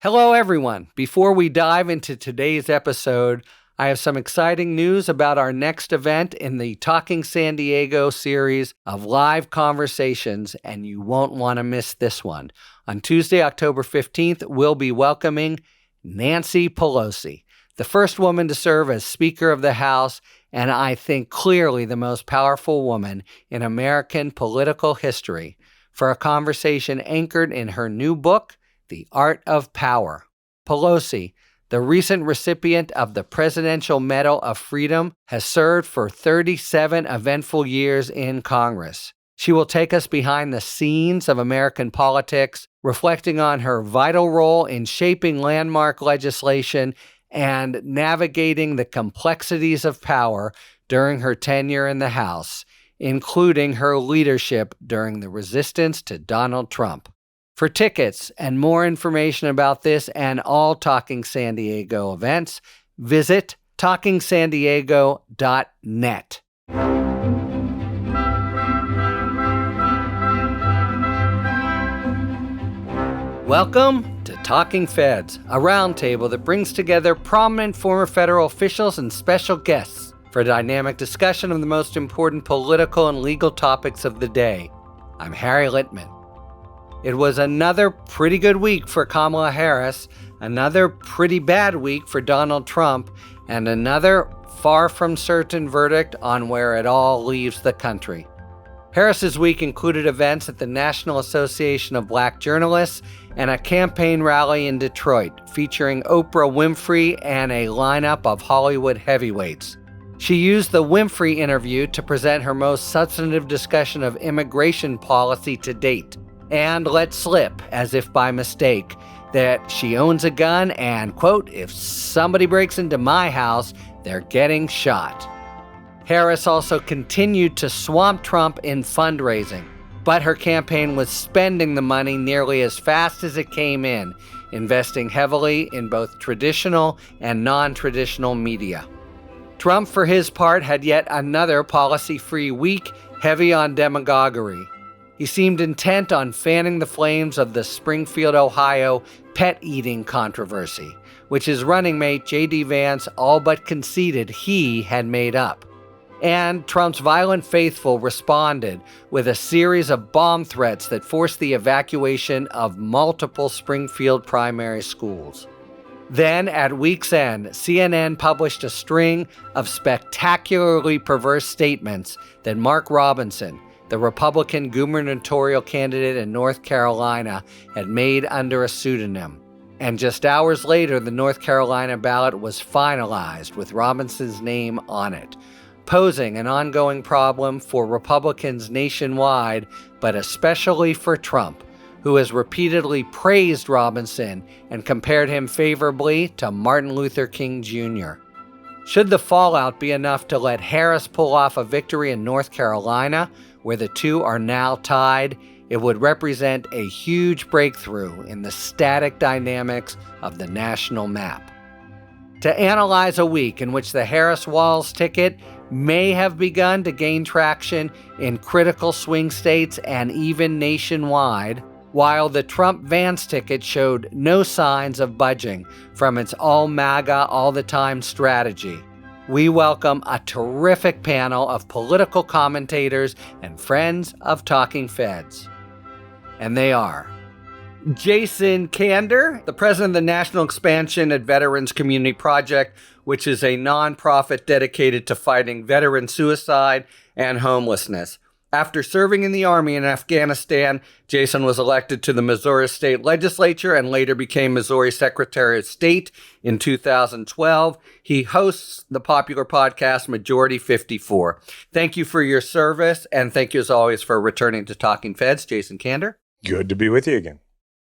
Hello, everyone. Before we dive into today's episode, I have some exciting news about our next event in the Talking San Diego series of live conversations, and you won't want to miss this one. On Tuesday, October 15th, we'll be welcoming Nancy Pelosi, the first woman to serve as Speaker of the House, and I think clearly the most powerful woman in American political history, for a conversation anchored in her new book, The Art of Power. Pelosi, the recent recipient of the Presidential Medal of Freedom, has served for 37 eventful years in Congress. She will take us behind the scenes of American politics, reflecting on her vital role in shaping landmark legislation and navigating the complexities of power during her tenure in the House, including her leadership during the resistance to Donald Trump. For tickets and more information about this and all Talking San Diego events, visit talkingsandiego.net. Welcome to Talking Feds, a roundtable that brings together prominent former federal officials and special guests for a dynamic discussion of the most important political and legal topics of the day. I'm Harry Littman. It was another pretty good week for Kamala Harris, another pretty bad week for Donald Trump, and another far from certain verdict on where it all leaves the country. Harris's week included events at the National Association of Black Journalists and a campaign rally in Detroit featuring Oprah Winfrey and a lineup of Hollywood heavyweights. She used the Winfrey interview to present her most substantive discussion of immigration policy to date, and let slip, as if by mistake, that she owns a gun and, quote, if somebody breaks into my house, they're getting shot. Harris also continued to swamp Trump in fundraising, but her campaign was spending the money nearly as fast as it came in, investing heavily in both traditional and non-traditional media. Trump, for his part, had yet another policy-free week, heavy on demagoguery. He seemed intent on fanning the flames of the Springfield, Ohio pet-eating controversy, which his running mate J.D. Vance all but conceded he had made up. And Trump's violent faithful responded with a series of bomb threats that forced the evacuation of multiple Springfield primary schools. Then, at week's end, CNN published a string of spectacularly perverse statements that Mark Robinson, the Republican gubernatorial candidate in North Carolina, had made under a pseudonym. And just hours later, the North Carolina ballot was finalized with Robinson's name on it, posing an ongoing problem for Republicans nationwide, but especially for Trump, who has repeatedly praised Robinson and compared him favorably to Martin Luther King Jr. Should the fallout be enough to let Harris pull off a victory in North Carolina, where the two are now tied, it would represent a huge breakthrough in the static dynamics of the national map. To analyze a week in which the Harris-Walz ticket may have begun to gain traction in critical swing states and even nationwide, while the Trump-Vance ticket showed no signs of budging from its all-MAGA, all-the-time strategy, we welcome a terrific panel of political commentators and friends of Talking Feds. And they are Jason Kander, the president of the National Expansion at Veterans Community Project, which is a nonprofit dedicated to fighting veteran suicide and homelessness. After serving in the Army in Afghanistan, Jason was elected to the Missouri State Legislature and later became Missouri Secretary of State in 2012. He hosts the popular podcast Majority 54. Thank you for your service, and thank you as always for returning to Talking Feds, Jason Kander. Good to be with you again.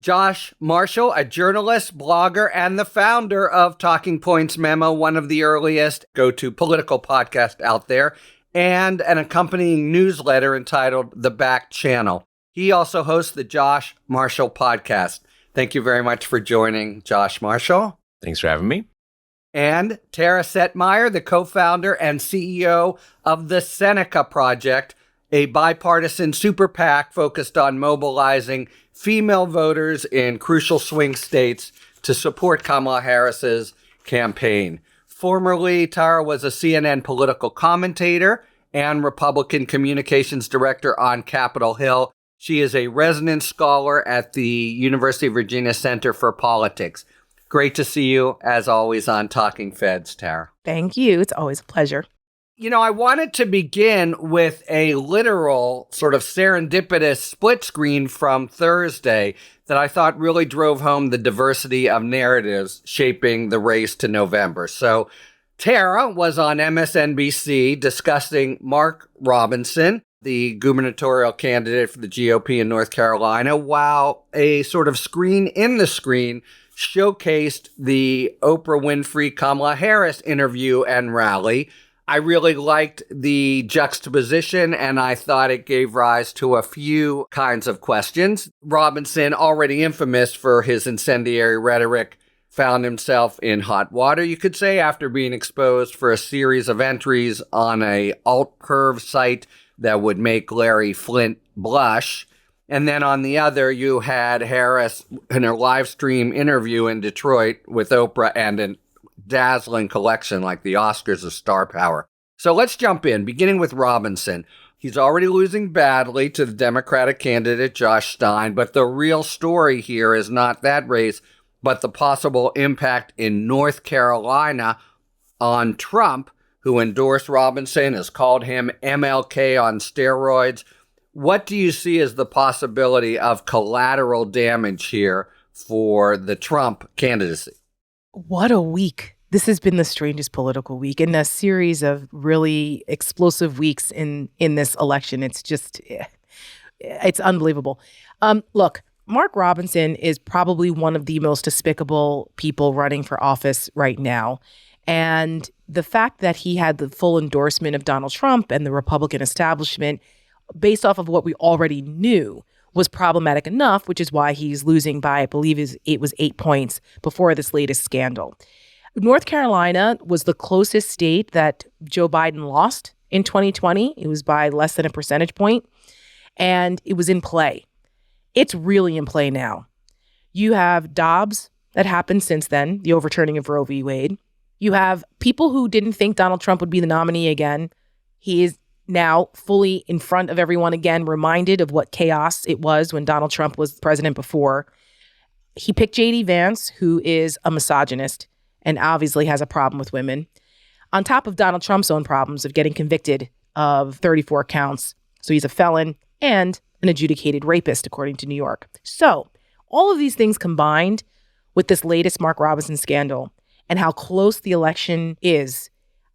Josh Marshall, a journalist, blogger, and the founder of Talking Points Memo, one of the earliest go-to political podcasts out there, and an accompanying newsletter entitled The Back Channel. He also hosts the Josh Marshall podcast. Thank you very much for joining, Josh Marshall. Thanks for having me. And Tara Setmayer, the co-founder and CEO of the Seneca Project, a bipartisan super PAC focused on mobilizing female voters in crucial swing states to support Kamala Harris's campaign. Formerly, Tara was a CNN political commentator and Republican communications director on Capitol Hill. She is a resident scholar at the University of Virginia Center for Politics. Great to see you, as always, on Talking Feds, Tara. Thank you. It's always a pleasure. You know, I wanted to begin with a literal sort of serendipitous split screen from Thursday that I thought really drove home the diversity of narratives shaping the race to November. So Tara was on MSNBC discussing Mark Robinson, the gubernatorial candidate for the GOP in North Carolina, while a sort of screen in the screen showcased the Oprah Winfrey Kamala Harris interview and rally. I really liked the juxtaposition, and I thought it gave rise to a few kinds of questions. Robinson, already infamous for his incendiary rhetoric, found himself in hot water, you could say, after being exposed for a series of entries on a alt-curve site that would make Larry Flynt blush. And then on the other, you had Harris in her live stream interview in Detroit with Oprah and an dazzling collection like the Oscars of star power. So let's jump in, beginning with Robinson. He's already losing badly to the Democratic candidate, Josh Stein, but the real story here is not that race, but the possible impact in North Carolina on Trump, who endorsed Robinson, has called him MLK on steroids. What do you see as the possibility of collateral damage here for the Trump candidacy? What a week. This has been the strangest political week in a series of really explosive weeks in this election. It's just, it's unbelievable. Look, Mark Robinson is probably one of the most despicable people running for office right now. And the fact that he had the full endorsement of Donald Trump and the Republican establishment, based off of what we already knew, was problematic enough, which is why he's losing by, I believe it was 8 points before this latest scandal. North Carolina was the closest state that Joe Biden lost in 2020. It was by less than a percentage point, and it was in play. It's really in play now. You have Dobbs that happened since then, the overturning of Roe v. Wade. You have people who didn't think Donald Trump would be the nominee again. He is now fully in front of everyone again, reminded of what chaos it was when Donald Trump was president before. He picked J.D. Vance, who is a misogynist and obviously has a problem with women, on top of Donald Trump's own problems of getting convicted of 34 counts. So he's a felon and an adjudicated rapist, according to New York. So all of these things combined with this latest Mark Robinson scandal and how close the election is,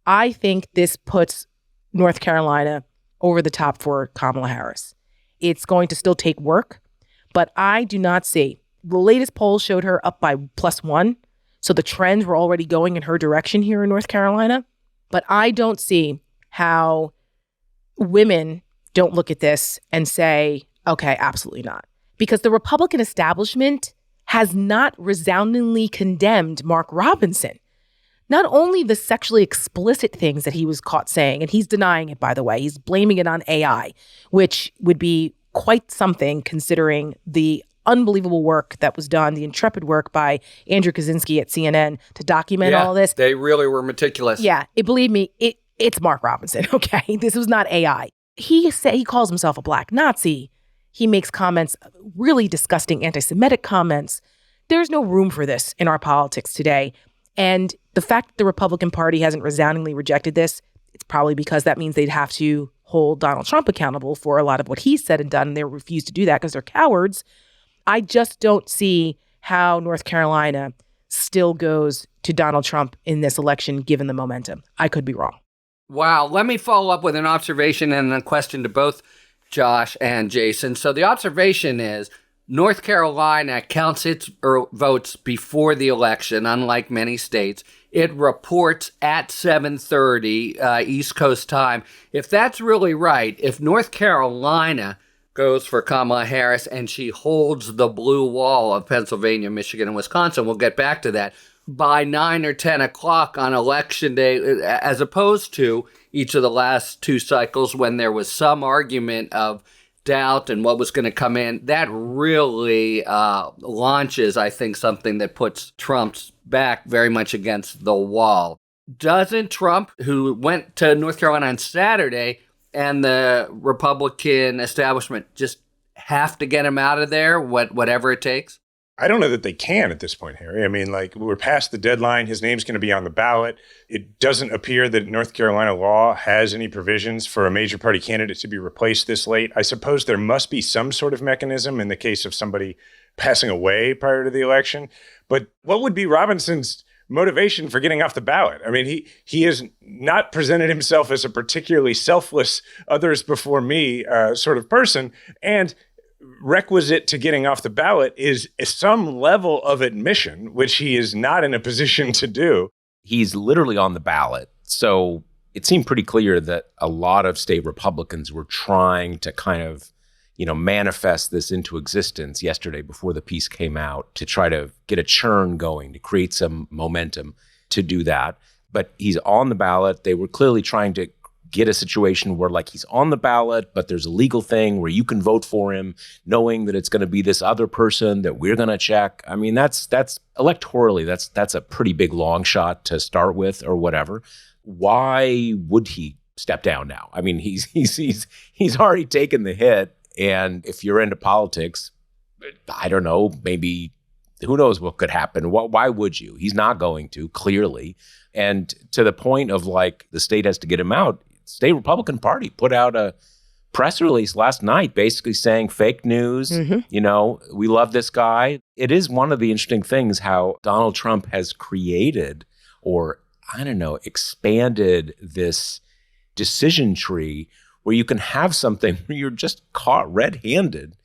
I think this puts North Carolina over the top for Kamala Harris. It's going to still take work, but I do not see. The latest poll showed her up by +1. So the trends were already going in her direction here in North Carolina. But I don't see how women don't look at this and say, okay, absolutely not. Because the Republican establishment has not resoundingly condemned Mark Robinson. Not only the sexually explicit things that he was caught saying, and he's denying it, by the way, he's blaming it on AI, which would be quite something considering the unbelievable work that was done, the intrepid work by Andrew Kaczynski at CNN to document all of this. They really were meticulous. Yeah, believe me, it's Mark Robinson, okay? This was not AI. He calls himself a black Nazi. He makes comments, really disgusting anti-Semitic comments. There's no room for this in our politics today. And the fact that the Republican Party hasn't resoundingly rejected this, it's probably because that means they'd have to hold Donald Trump accountable for a lot of what he's said and done, and they refuse to do that because they're cowards. I just don't see how North Carolina still goes to Donald Trump in this election, given the momentum. I could be wrong. Wow. Let me follow up with an observation and a question to both Josh and Jason. So the observation is North Carolina counts its votes before the election, unlike many states. It reports at 7:30 East Coast time. If that's really right, if North Carolina goes for Kamala Harris and she holds the blue wall of Pennsylvania, Michigan, and Wisconsin, we'll get back to that, by 9 or 10 o'clock on election day, as opposed to each of the last two cycles when there was some argument of doubt and what was going to come in, that really launches, I think, something that puts Trump's back very much against the wall. Doesn't Trump, who went to North Carolina on Saturday, and the Republican establishment just have to get him out of there, whatever it takes? I don't know that they can at this point, Harry. I mean, like, we're past the deadline. His name's going to be on the ballot. It doesn't appear that North Carolina law has any provisions for a major party candidate to be replaced this late. I suppose there must be some sort of mechanism in the case of somebody passing away prior to the election. But what would be Robinson's motivation for getting off the ballot? I mean, he has not presented himself as a particularly selfless, others before me sort of person. And requisite to getting off the ballot is some level of admission, which he is not in a position to do. He's literally on the ballot. So it seemed pretty clear that a lot of state Republicans were trying to kind of, manifest this into existence yesterday before the piece came out, to try to get a churn going, to create some momentum to do that. But he's on the ballot. They were clearly trying to get a situation where, like, he's on the ballot, but there's a legal thing where you can vote for him knowing that it's going to be this other person that we're going to check. I mean, that's electorally, that's a pretty big long shot to start with, or whatever. Why would he step down now? I mean, he's already taken the hit. And if you're into politics, I don't know, maybe, who knows what could happen? Why would you? He's not going to, clearly. And to the point of, like, the state has to get him out, state Republican Party put out a press release last night basically saying fake news, we love this guy. It is one of the interesting things how Donald Trump has created, or, I don't know, expanded this decision tree where you can have something where you're just caught red-handed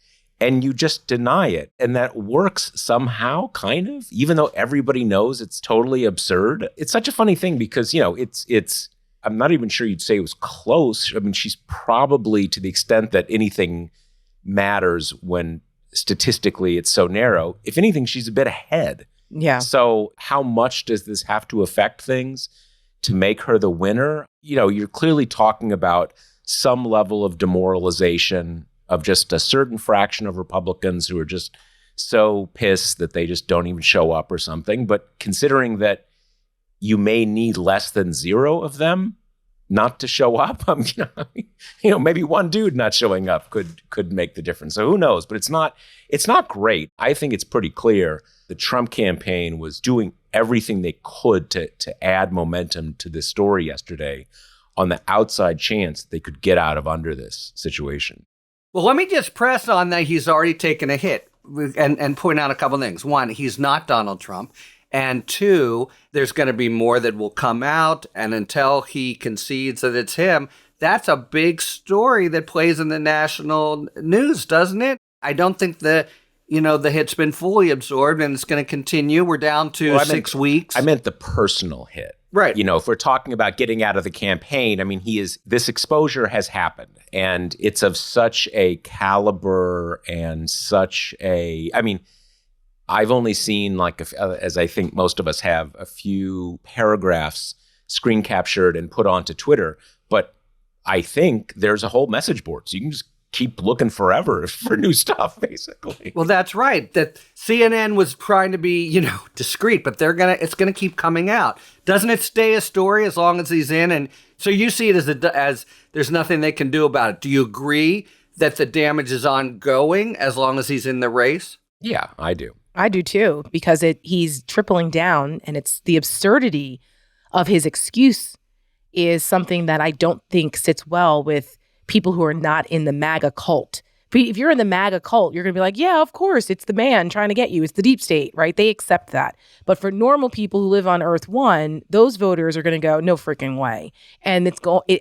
and you just deny it. And that works somehow, kind of, even though everybody knows it's totally absurd. It's such a funny thing because, it's I'm not even sure you'd say it was close. I mean, she's probably, to the extent that anything matters when statistically it's so narrow, if anything, she's a bit ahead. Yeah. So how much does this have to affect things to make her the winner? You're clearly talking about some level of demoralization of just a certain fraction of Republicans who are just so pissed that they just don't even show up or something. But considering that you may need less than 0 of them not to show up, maybe one dude not showing up could make the difference. So who knows? But it's not great. I think it's pretty clear the Trump campaign was doing everything they could to add momentum to this story yesterday, on the outside chance they could get out of under this situation. Well, let me just press on that he's already taken a hit and point out a couple things. One, he's not Donald Trump. And 2, there's going to be more that will come out. And until he concedes that it's him, that's a big story that plays in the national news, doesn't it? I don't think the hit's been fully absorbed, and it's going to continue. We're down to 6 weeks. I meant the personal hit. Right. If we're talking about getting out of the campaign, I mean, this exposure has happened, and it's of such a caliber and I've only seen, as I think most of us have, a few paragraphs screen captured and put onto Twitter, but I think there's a whole message board, so you can just keep looking forever for new stuff, basically. Well, that's right. That CNN was trying to be, discreet, but it's gonna keep coming out. Doesn't it stay a story as long as he's in? And so you see it as there's nothing they can do about it. Do you agree that the damage is ongoing as long as he's in the race? Yeah, I do. I do too, because he's tripling down, and it's the absurdity of his excuse is something that I don't think sits well with people who are not in the MAGA cult. If you're in the MAGA cult, you're going to be like, yeah, of course, it's the man trying to get you. It's the deep state, right? They accept that. But for normal people who live on Earth 1, those voters are going to go, no freaking way. And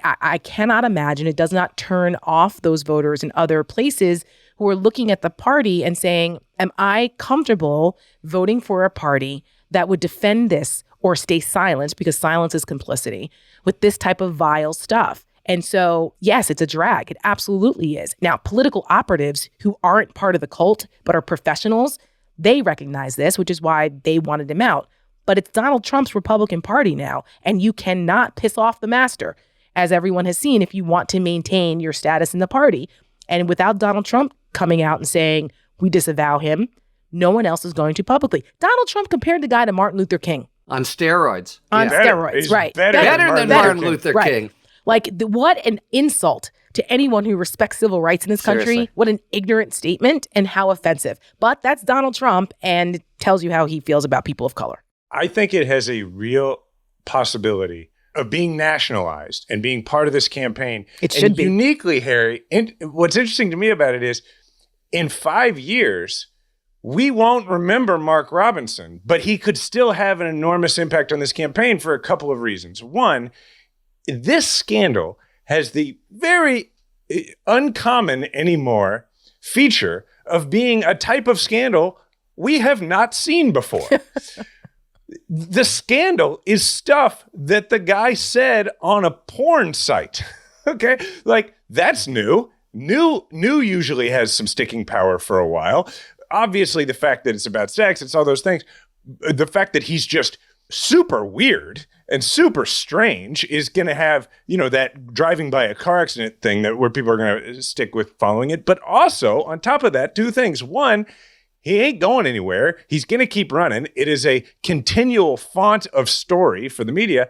I cannot imagine it does not turn off those voters in other places who are looking at the party and saying, am I comfortable voting for a party that would defend this or stay silent, because silence is complicity, with this type of vile stuff? And so, yes, it's a drag. It absolutely is. Now, political operatives who aren't part of the cult but are professionals, they recognize this, which is why they wanted him out. But it's Donald Trump's Republican Party now, and you cannot piss off the master, as everyone has seen, if you want to maintain your status in the party. And without Donald Trump coming out and saying, we disavow him, no one else is going to publicly. Donald Trump compared the guy to Martin Luther King. On steroids. On Yeah. steroids, He's right. better Than Martin Luther Right. King. Like, what an insult to anyone who respects civil rights in this country. Seriously. What an ignorant statement and how offensive. But that's Donald Trump, and it tells you how he feels about people of color. I think it has a real possibility of being nationalized and being part of this campaign. It should and be. Uniquely, Harry, and what's interesting to me about it is in 5 years, we won't remember Mark Robinson, but he could still have an enormous impact on this campaign for a couple of reasons. One, this scandal has the very uncommon anymore feature of being a type of scandal we have not seen before. The scandal is stuff that the guy said on a porn site. Okay? Like, that's new. New usually has some sticking power for a while. Obviously, the fact that it's about sex, it's all those things. The fact that he's just super weird and super strange is going to have, that driving by a car accident thing where people are going to stick with following it. But also, on top of that, two things. One, he ain't going anywhere. He's going to keep running. It is a continual font of story for the media.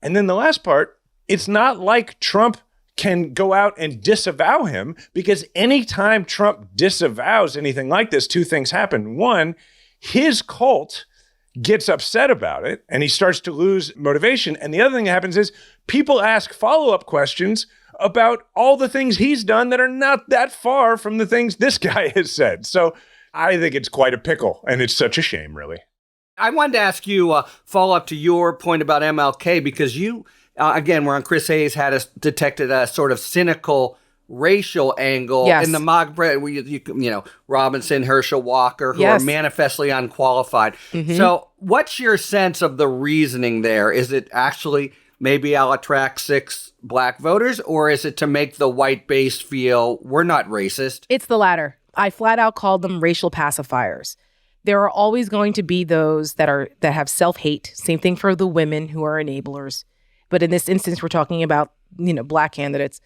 And then the last part, it's not like Trump can go out and disavow him, because anytime Trump disavows anything like this, two things happen. One, his cult gets upset about it and he starts to lose motivation. And the other thing that happens is people ask follow-up questions about all the things he's done that are not that far from the things this guy has said. So I think it's quite a pickle, and it's such a shame, really. I wanted to ask you a follow-up to your point about MLK, because you, again, where on Chris Hayes had detected a sort of cynical racial angle in the mock bread, Robinson, Herschel Walker, who are manifestly unqualified. Mm-hmm. So what's your sense of the reasoning there? Is it actually maybe I'll attract 6 black voters, or is it to make the white base feel we're not racist? It's the latter. I flat out called them racial pacifiers. There are always going to be those that have self-hate. Same thing for the women who are enablers. But in this instance, we're talking about, black candidates.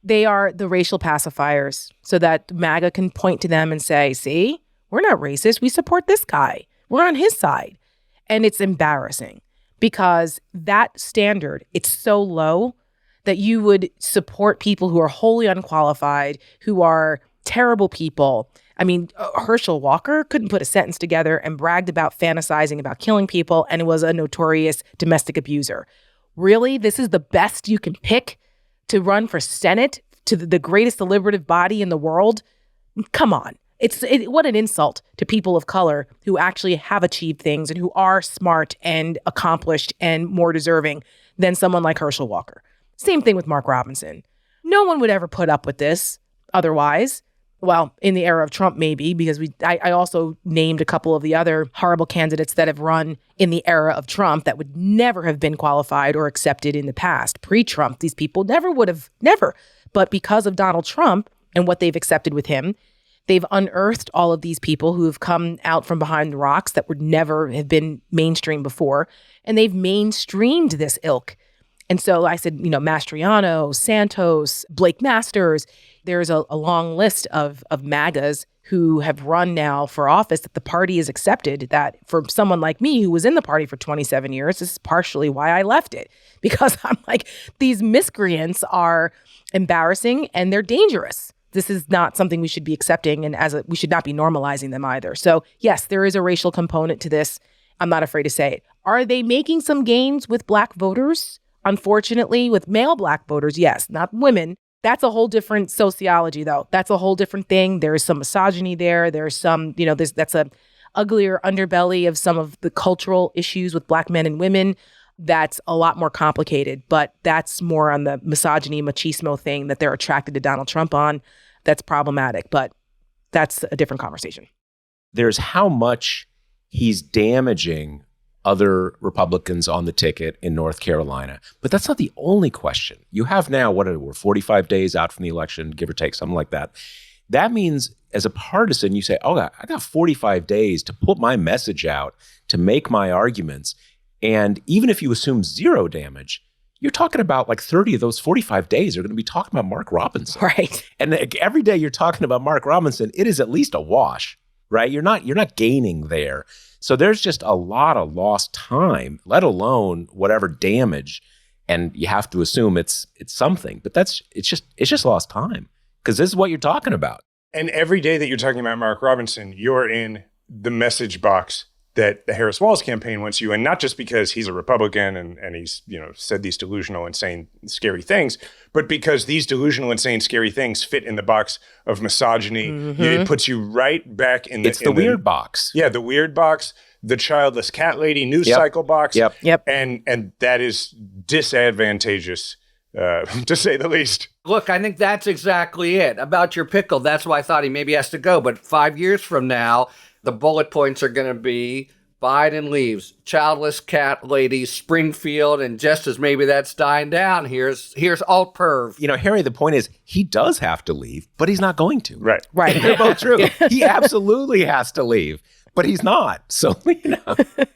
They are the racial pacifiers so that MAGA can point to them and say, see, we're not racist. We support this guy. We're on his side. And it's embarrassing because that standard, it's so low that you would support people who are wholly unqualified, who are terrible people. I mean, Herschel Walker couldn't put a sentence together and bragged about fantasizing about killing people and was a notorious domestic abuser. Really? This is the best you can pick to run for Senate, to the greatest deliberative body in the world? Come on. What an insult to people of color who actually have achieved things and who are smart and accomplished and more deserving than someone like Herschel Walker. Same thing with Mark Robinson. No one would ever put up with this otherwise. Well, in the era of Trump, maybe, because I also named a couple of the other horrible candidates that have run in the era of Trump that would never have been qualified or accepted in the past. Pre-Trump, these people never. But because of Donald Trump and what they've accepted with him, they've unearthed all of these people who have come out from behind the rocks that would never have been mainstream before. And they've mainstreamed this ilk. And so I said, Mastriano, Santos, Blake Masters. There's a long list of MAGAs who have run now for office that the party has accepted. That for someone like me who was in the party for 27 years, this is partially why I left it. Because I'm like, these miscreants are embarrassing and they're dangerous. This is not something we should be accepting, and we should not be normalizing them either. So yes, there is a racial component to this. I'm not afraid to say it. Are they making some gains with black voters? Unfortunately, with male black voters, yes, not women. That's a whole different sociology, though. That's a whole different thing. There's some misogyny there. There's some, that's a uglier underbelly of some of the cultural issues with black men and women. That's a lot more complicated, but that's more on the misogyny, machismo thing that they're attracted to Donald Trump on. That's problematic, but that's a different conversation. There's how much he's damaging other Republicans on the ticket in North Carolina. But that's not the only question. You have now, we're 45 days out from the election, give or take, something like that. That means as a partisan, you say, I got 45 days to put my message out, to make my arguments. And even if you assume zero damage, you're talking about like 30 of those 45 days are going to be talking about Mark Robinson. Right. And every day you're talking about Mark Robinson, it is at least a wash, right? You're not gaining there. So there's just a lot of lost time, let alone whatever damage. And you have to assume it's something, but it's just lost time because this is what you're talking about. And every day that you're talking about Mark Robinson, you're in the message box that the Harris Walz campaign wants you, and not just because he's a Republican and he's, said these delusional, insane, scary things, but because these delusional, insane, scary things fit in the box of misogyny. Mm-hmm. It puts you right back in the... It's the weird box. Yeah, the weird box, the childless cat lady news cycle box. Yep. And that is disadvantageous, to say the least. Look, I think that's exactly it. About your pickle, that's why I thought he maybe has to go. But 5 years from now, the bullet points are going to be Biden leaves, childless cat lady, Springfield, and just as maybe that's dying down, here's alt perv. Harry, the point is he does have to leave, but he's not going to. Right. Right. They're both true. He absolutely has to leave, but he's not. So,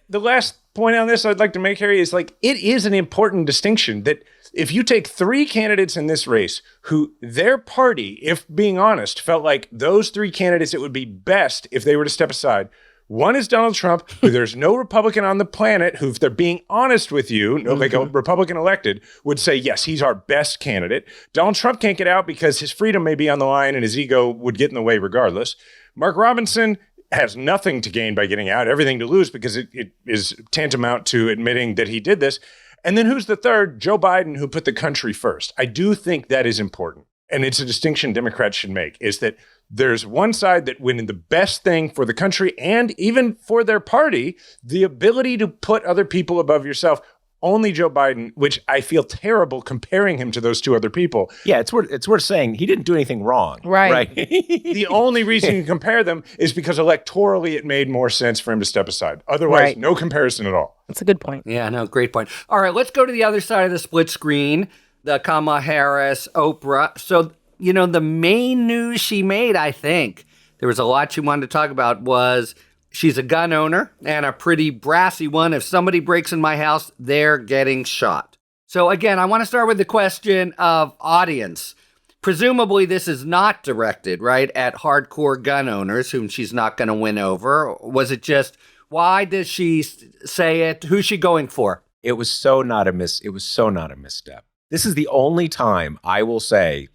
The last point on this I'd like to make, Harry, is it is an important distinction that if you take three candidates in this race who their party, if being honest, felt like those three candidates, it would be best if they were to step aside. One is Donald Trump, who there's no Republican on the planet who, if they're being honest with you, like a Republican elected, would say, yes, he's our best candidate. Donald Trump can't get out because his freedom may be on the line and his ego would get in the way regardless. Mark Robinson has nothing to gain by getting out, everything to lose because it is tantamount to admitting that he did this. And then who's the third? Joe Biden, who put the country first. I do think that is important. And it's a distinction Democrats should make, is that there's one side that when the best thing for the country and even for their party, the ability to put other people above yourself, only Joe Biden, which I feel terrible comparing him to those two other people. yeah, it's worth saying he didn't do anything wrong. Right. The only reason you compare them is because electorally it made more sense for him to step aside. Otherwise, Right. no comparison at all. That's a good point. Yeah, no, great point. All right, let's go to the other side of the split screen, the Kamala Harris, Oprah. So, the main news she made, I think, there was a lot she wanted to talk about, was she's a gun owner and a pretty brassy one. If somebody breaks in my house, they're getting shot. So again, I want to start with the question of audience. Presumably this is not directed, right, at hardcore gun owners whom she's not going to win over. Was it just, why does she say it? Who's she going for? It was so not a misstep. This is the only time I will say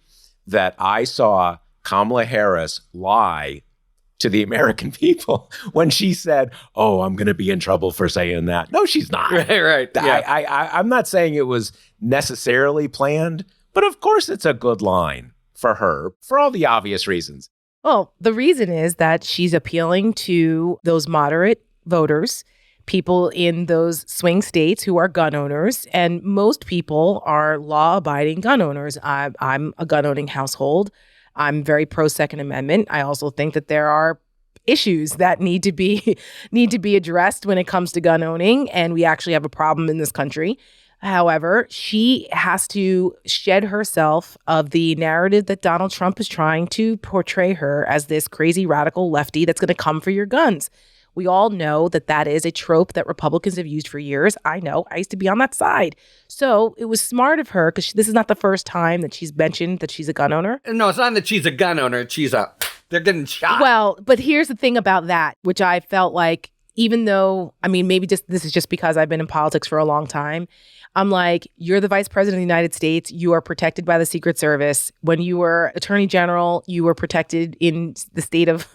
that I saw Kamala Harris lie to the American people when she said, "Oh, I'm going to be in trouble for saying that." No, she's not. Right. Yeah. I'm not saying it was necessarily planned, but of course it's a good line for her for all the obvious reasons. Well, the reason is that she's appealing to those moderate voters, people in those swing states who are gun owners, and most people are law-abiding gun owners. I'm a gun-owning household. I'm very pro Second Amendment. I also think that there are issues that need to be addressed when it comes to gun owning, and we actually have a problem in this country. However, she has to shed herself of the narrative that Donald Trump is trying to portray her as this crazy radical lefty that's going to come for your guns. We all know that that is a trope that Republicans have used for years. I know. I used to be on that side. So it was smart of her, because this is not the first time that she's mentioned that she's a gun owner. No, it's not that she's a gun owner. They're getting shot. Well, but here's the thing about that, which I felt like, even though, maybe this is just because I've been in politics for a long time. I'm like, you're the vice president of the United States. You are protected by the Secret Service. When you were attorney general, you were protected in the state of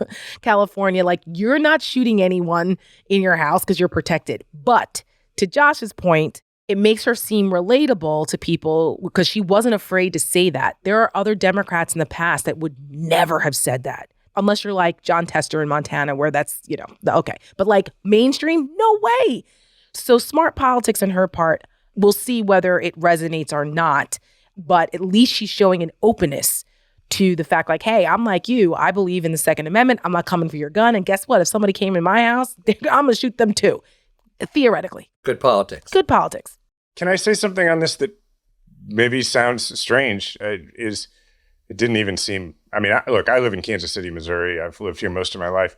California. Like, you're not shooting anyone in your house because you're protected. But to Josh's point, it makes her seem relatable to people because she wasn't afraid to say that. There are other Democrats in the past that would never have said that. Unless you're like John Tester in Montana, where that's, okay. But like mainstream, no way. So smart politics on her part. We'll see whether it resonates or not, but at least she's showing an openness to the fact, like, hey, I'm like you. I believe in the Second Amendment. I'm not coming for your gun. And guess what? If somebody came in my house, I'm going to shoot them too, theoretically. Good politics. Good politics. Can I say something on this that maybe sounds strange? It didn't even seem, I live in Kansas City, Missouri. I've lived here most of my life.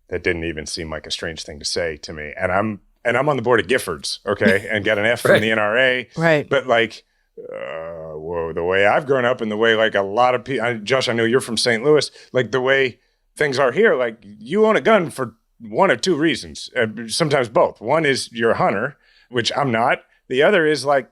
That didn't even seem like a strange thing to say to me. And and I'm on the board of Giffords, okay, and got an F from the NRA. Right. But like, whoa, the way I've grown up and the way like a lot of people, Josh, I know you're from St. Louis, like the way things are here, like you own a gun for one of two reasons, sometimes both. One is you're a hunter, which I'm not. The other is like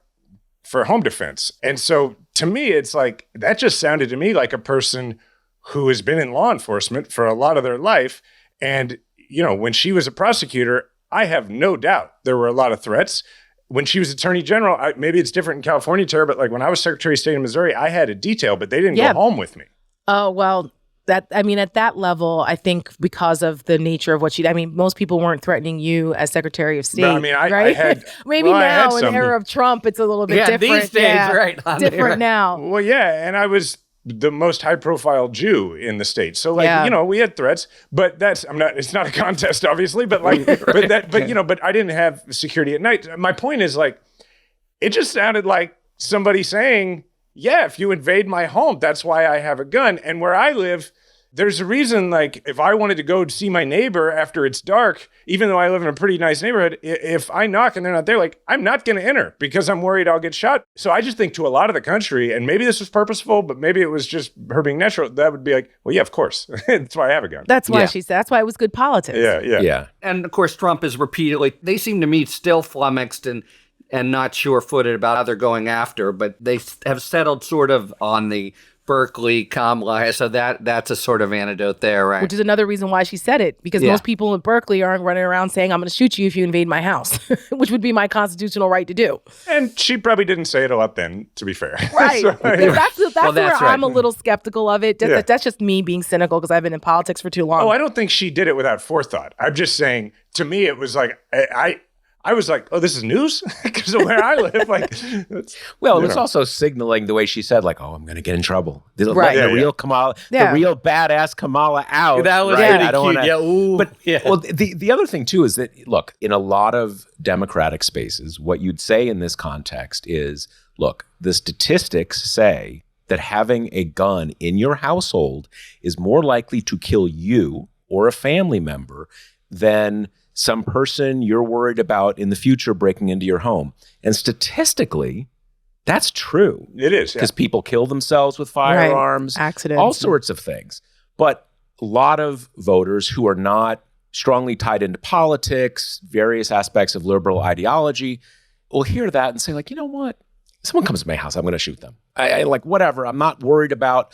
for home defense. And so to me, it's like, that just sounded to me like a person who has been in law enforcement for a lot of their life. And, you know, when she was a prosecutor, I have no doubt there were a lot of threats. When she was attorney general, maybe it's different in California, Tara, but like when I was Secretary of State in Missouri, I had a detail, but they didn't go home with me. Oh, well, at that level, I think because of the nature of what most people weren't threatening you as Secretary of State. No, I mean, right? I had maybe now in the era of Trump, it's a little bit different. These days, right? Different now. Well, yeah, and I was the most high-profile Jew in the state, so like you know, we had threats, but it's not a contest, obviously, but like, but I didn't have security at night. My point is like, it just sounded like somebody saying, yeah, if you invade my home, that's why I have a gun. And where I live, there's a reason, like, if I wanted to go see my neighbor after it's dark, even though I live in a pretty nice neighborhood, if I knock and they're not there, like, I'm not going to enter because I'm worried I'll get shot. So I just think to a lot of the country, and maybe this was purposeful, but maybe it was just her being natural, that would be like, well, yeah, of course. That's why I have a gun. That's why she said, that's why it was good politics. Yeah. And of course, Trump is repeatedly, they seem to me still flummoxed and not sure-footed about how they're going after, but they have settled sort of on the Berkeley, Kamala, so that's a sort of antidote there, right? Which is another reason why she said it, because most people in Berkeley aren't running around saying, I'm going to shoot you if you invade my house, which would be my constitutional right to do. And she probably didn't say it a lot then, to be fair. Right. So, that's where right. I'm a little skeptical of it. That's just me being cynical because I've been in politics for too long. Oh, I don't think she did it without forethought. I'm just saying, to me, it was like, I was like, oh, this is news? Because of where I live. Like, well, it was also signaling the way she said, like, oh, I'm going to get in trouble. The real Kamala, the real badass Kamala out. That was right? pretty cute. Well, the other thing, too, is that, look, in a lot of Democratic spaces, what you'd say in this context is, look, the statistics say that having a gun in your household is more likely to kill you or a family member than some person you're worried about in the future breaking into your home. And statistically, that's true. It is. Because people kill themselves with firearms, accidents, all sorts of things. But a lot of voters who are not strongly tied into politics, various aspects of liberal ideology, will hear that and say, like, you know what? Someone comes to my house, I'm going to shoot them. I like, whatever. I'm not worried about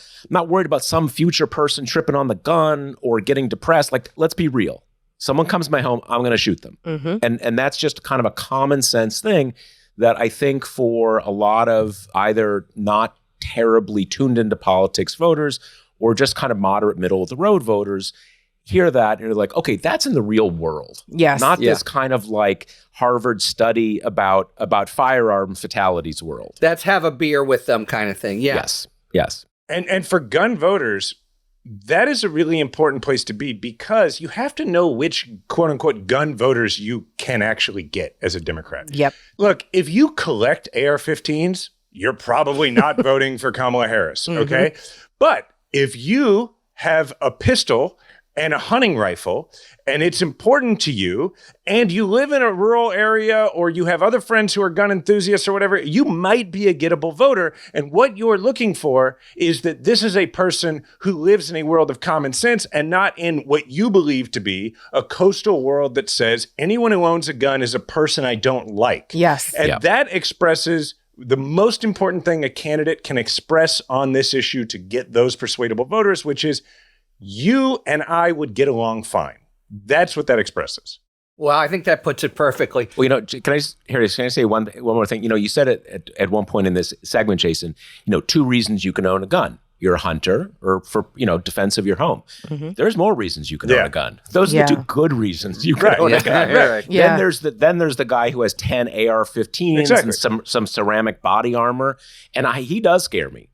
some future person tripping on the gun or getting depressed. Like, let's be real. Someone comes to my home, I'm going to shoot them. Mm-hmm. And that's just kind of a common sense thing that I think for a lot of either not terribly tuned into politics voters or just kind of moderate middle of the road voters hear that and you're like, okay, that's in the real world. Yes. Not this kind of like Harvard study about firearm fatalities world. That's have a beer with them kind of thing. Yeah. Yes. And for gun voters, that is a really important place to be because you have to know which quote unquote gun voters you can actually get as a Democrat. Yep. Look, if you collect AR-15s, you're probably not voting for Kamala Harris. Okay. But if you have a pistol and a hunting rifle, and it's important to you, and you live in a rural area, or you have other friends who are gun enthusiasts or whatever, you might be a gettable voter. And what you're looking for is that this is a person who lives in a world of common sense and not in what you believe to be a coastal world that says anyone who owns a gun is a person I don't like. Yes. And that expresses the most important thing a candidate can express on this issue to get those persuadable voters, which is you and I would get along fine. That's what that expresses. Well, I think that puts it perfectly. Well, can I say one more thing? You said it at one point in this segment, Jason, 2 reasons you can own a gun. You're a hunter or for, defense of your home. Mm-hmm. There's more reasons you can own a gun. Those are the 2 good reasons you can own a gun. Right. Yeah. Then there's the guy who has 10 AR-15s and some ceramic body armor. And he does scare me.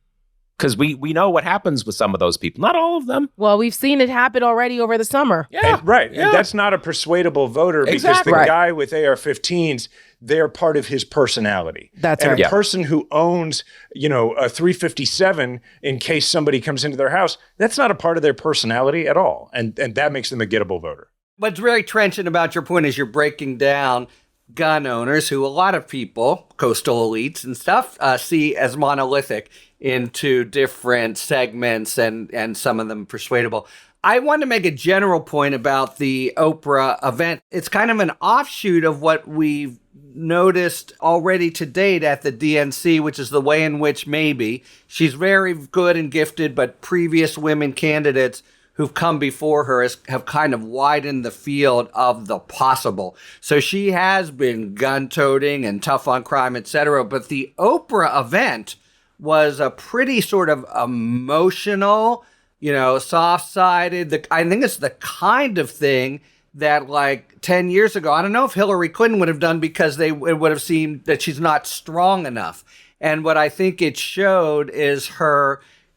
Because we know what happens with some of those people. Not all of them. Well, we've seen it happen already over the summer. Yeah. And that's not a persuadable voter because the guy with AR-15s, they're part of his personality. That's and right. a person who owns, a 357 in case somebody comes into their house, that's not a part of their personality at all. And that makes them a gettable voter. What's very trenchant about your point is you're breaking down gun owners who a lot of people, coastal elites and stuff, see as monolithic into different segments and some of them persuadable. I want to make a general point about the Oprah event. It's kind of an offshoot of what we've noticed already to date at the DNC, which is the way in which maybe she's very good and gifted, but previous women candidates who've come before her have kind of widened the field of the possible. So she has been gun-toting and tough on crime, etc. But the Oprah event was a pretty sort of emotional, soft-sided. I think it's the kind of thing that like 10 years ago, I don't know if Hillary Clinton would have done because it would have seemed that she's not strong enough. And what I think it showed is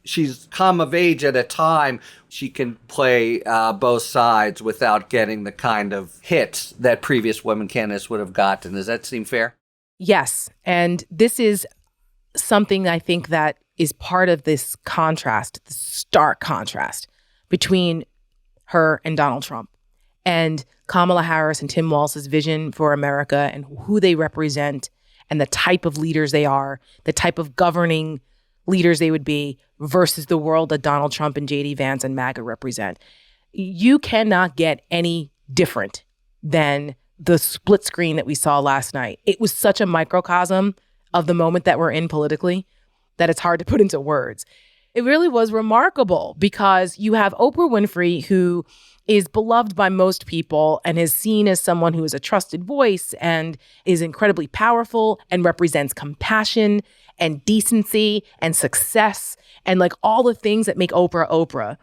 she's come of age at a time. She can play both sides without getting the kind of hits that previous women candidates would have gotten. Does that seem fair? Yes. And this is something I think that is part of this contrast, the stark contrast between her and Donald Trump, and Kamala Harris and Tim Walz's vision for America and who they represent and the type of leaders they are, the type of governing leaders they would be versus the world that Donald Trump and J.D. Vance and MAGA represent. You cannot get any different than the split screen that we saw last night. It was such a microcosm of the moment that we're in politically that it's hard to put into words. It really was remarkable because you have Oprah Winfrey, who is beloved by most people and is seen as someone who is a trusted voice and is incredibly powerful and represents compassion and decency and success and like all the things that make Oprah Oprah.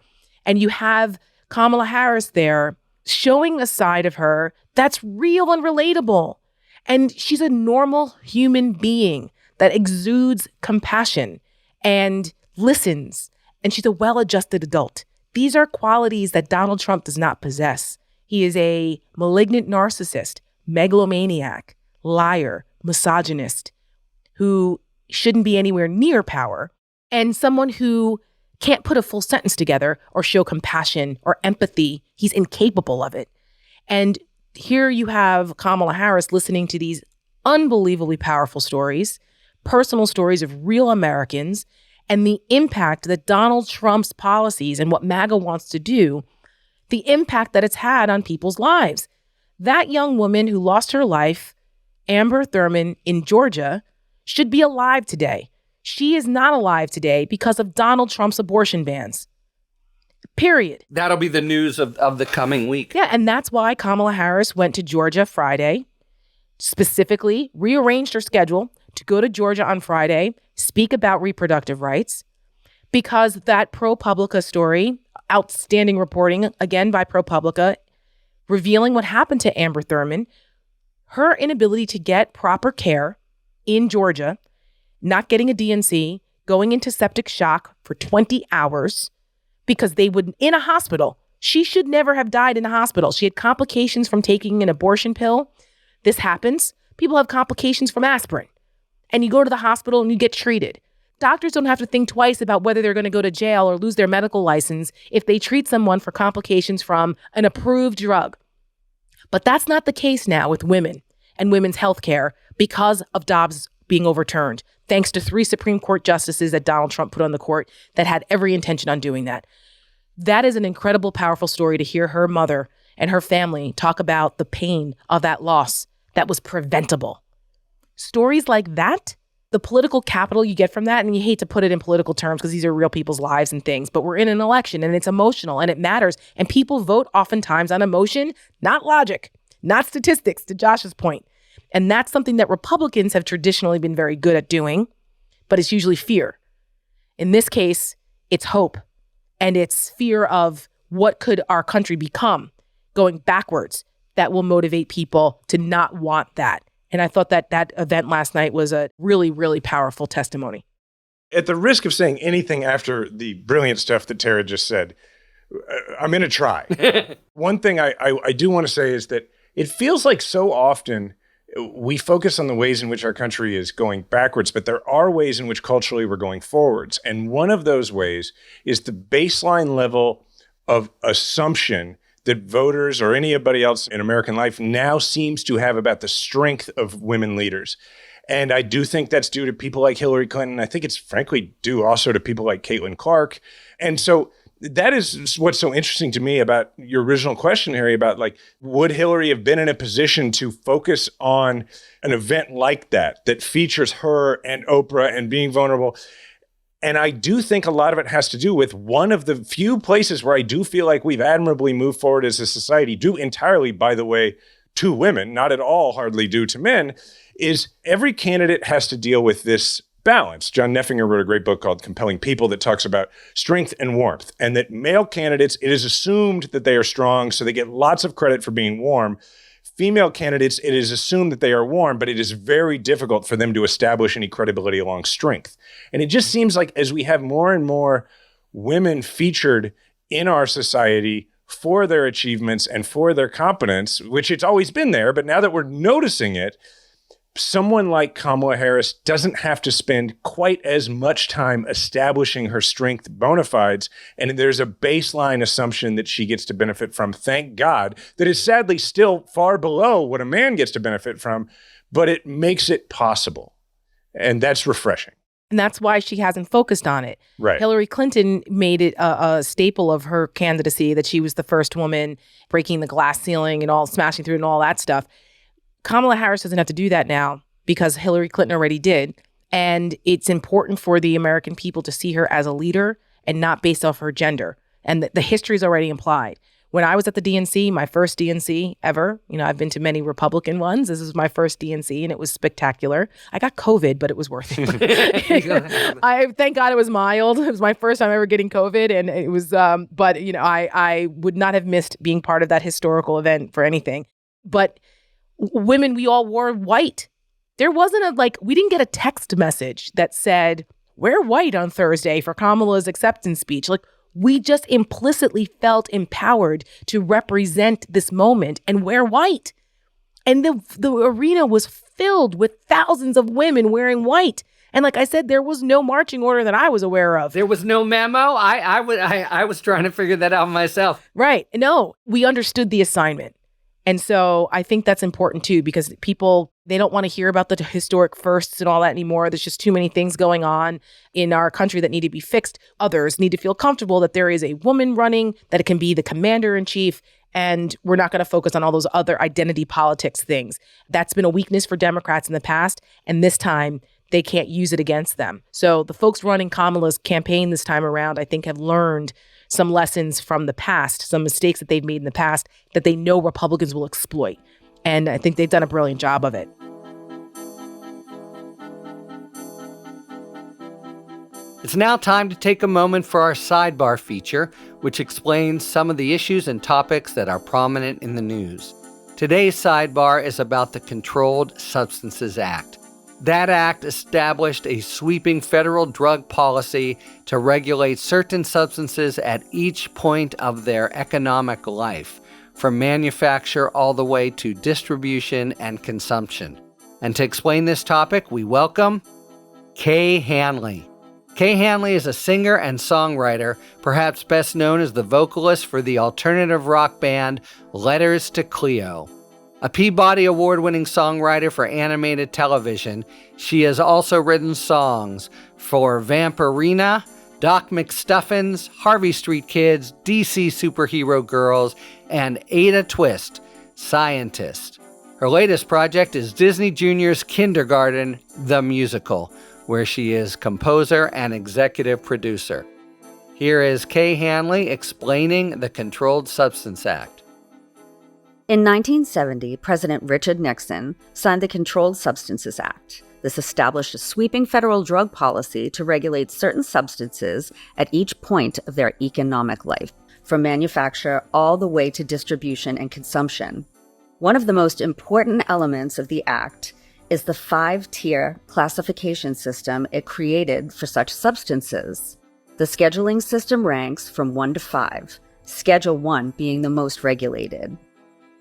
And you have Kamala Harris there showing a side of her that's real and relatable. And she's a normal human being that exudes compassion and listens. And she's a well-adjusted adult. These are qualities that Donald Trump does not possess. He is a malignant narcissist, megalomaniac, liar, misogynist, who shouldn't be anywhere near power, and someone who can't put a full sentence together or show compassion or empathy. He's incapable of it. And here you have Kamala Harris listening to these unbelievably powerful stories, personal stories of real Americans, and the impact that Donald Trump's policies and what MAGA wants to do, the impact that it's had on people's lives. That young woman who lost her life, Amber Thurman in Georgia, should be alive today. She is not alive today because of Donald Trump's abortion bans. Period. That'll be the news of the coming week. Yeah, and that's why Kamala Harris went to Georgia Friday, specifically rearranged her schedule to go to Georgia on Friday, speak about reproductive rights, because that ProPublica story, outstanding reporting, again by ProPublica, revealing what happened to Amber Thurman, her inability to get proper care in Georgia, not getting a DNC, going into septic shock for 20 hours because they would, in a hospital. She should never have died in a hospital. She had complications from taking an abortion pill. This happens. People have complications from aspirin. And you go to the hospital and you get treated. Doctors don't have to think twice about whether they're going to go to jail or lose their medical license if they treat someone for complications from an approved drug. But that's not the case now with women and women's health care because of Dobbs being overturned, thanks to 3 Supreme Court justices that Donald Trump put on the court that had every intention on doing that. That is an incredible, powerful story to hear her mother and her family talk about the pain of that loss that was preventable. Stories like that, the political capital you get from that, and you hate to put it in political terms because these are real people's lives and things, but we're in an election and it's emotional and it matters. And people vote oftentimes on emotion, not logic, not statistics, to Josh's point. And that's something that Republicans have traditionally been very good at doing, but it's usually fear. In this case, it's hope. And it's fear of what could our country become going backwards that will motivate people to not want that. And I thought that that event last night was a really, really powerful testimony. At the risk of saying anything after the brilliant stuff that Tara just said, I'm going to try. One thing I do want to say is that it feels like so often we focus on the ways in which our country is going backwards, but there are ways in which culturally we're going forwards. And one of those ways is the baseline level of assumption that voters or anybody else in American life now seems to have about the strength of women leaders. And I do think that's due to people like Hillary Clinton. I think it's frankly due also to people like Caitlin Clark. And so that is what's so interesting to me about your original question, Harry, about like, would Hillary have been in a position to focus on an event like that features her and Oprah and being vulnerable? And I do think a lot of it has to do with one of the few places where I do feel like we've admirably moved forward as a society, due entirely, by the way, to women, not at all hardly due to men, is every candidate has to deal with this balance. John Neffinger wrote a great book called Compelling People that talks about strength and warmth, and that male candidates, it is assumed that they are strong, so they get lots of credit for being warm. Female candidates, it is assumed that they are warm, but it is very difficult for them to establish any credibility along strength. And it just seems like as we have more and more women featured in our society for their achievements and for their competence, which it's always been there, but now that we're noticing it, someone like Kamala Harris doesn't have to spend quite as much time establishing her strength bona fides. And there's a baseline assumption that she gets to benefit from, thank God, that is sadly still far below what a man gets to benefit from, but it makes it possible. And that's refreshing. And that's why she hasn't focused on it. Right. Hillary Clinton made it a staple of her candidacy that she was the first woman breaking the glass ceiling and all smashing through and all that stuff. Kamala Harris doesn't have to do that now because Hillary Clinton already did. And it's important for the American people to see her as a leader and not based off her gender. And the history is already implied. When I was at the DNC, my first DNC ever, I've been to many Republican ones. This was my first DNC and it was spectacular. I got COVID, but it was worth it. Thank God it was mild. It was my first time ever getting COVID. And it was, I would not have missed being part of that historical event for anything. But women, we all wore white. There wasn't we didn't get a text message that said, wear white on Thursday for Kamala's acceptance speech. We just implicitly felt empowered to represent this moment and wear white. And the arena was filled with thousands of women wearing white. And like I said, there was no marching order that I was aware of. There was no memo? I was trying to figure that out myself. Right. No, we understood the assignment. And so I think that's important too, because people, they don't want to hear about the historic firsts and all that anymore. There's just too many things going on in our country that need to be fixed. Others need to feel comfortable that there is a woman running, that it can be the commander in chief, and we're not going to focus on all those other identity politics things. That's been a weakness for Democrats in the past, and this time they can't use it against them. So the folks running Kamala's campaign this time around, I think, have learned some lessons from the past, some mistakes that they've made in the past that they know Republicans will exploit. And I think they've done a brilliant job of it. It's now time to take a moment for our sidebar feature, which explains some of the issues and topics that are prominent in the news. Today's sidebar is about the Controlled Substances Act. That act established a sweeping federal drug policy to regulate certain substances at each point of their economic life, from manufacture all the way to distribution and consumption. And to explain this topic, we welcome Kay Hanley. Kay Hanley is a singer and songwriter, perhaps best known as the vocalist for the alternative rock band Letters to Cleo. A Peabody Award-winning songwriter for animated television, she has also written songs for Vampirina, Doc McStuffins, Harvey Street Kids, DC Superhero Girls, and Ada Twist, Scientist. Her latest project is Disney Junior's Kindergarten, the Musical, where she is composer and executive producer. Here is Kay Hanley explaining the Controlled Substance Act. In 1970, President Richard Nixon signed the Controlled Substances Act. This established a sweeping federal drug policy to regulate certain substances at each point of their economic life, from manufacture all the way to distribution and consumption. One of the most important elements of the act is the 5-tier classification system it created for such substances. The scheduling system ranks from 1 to 5, Schedule 1 being the most regulated.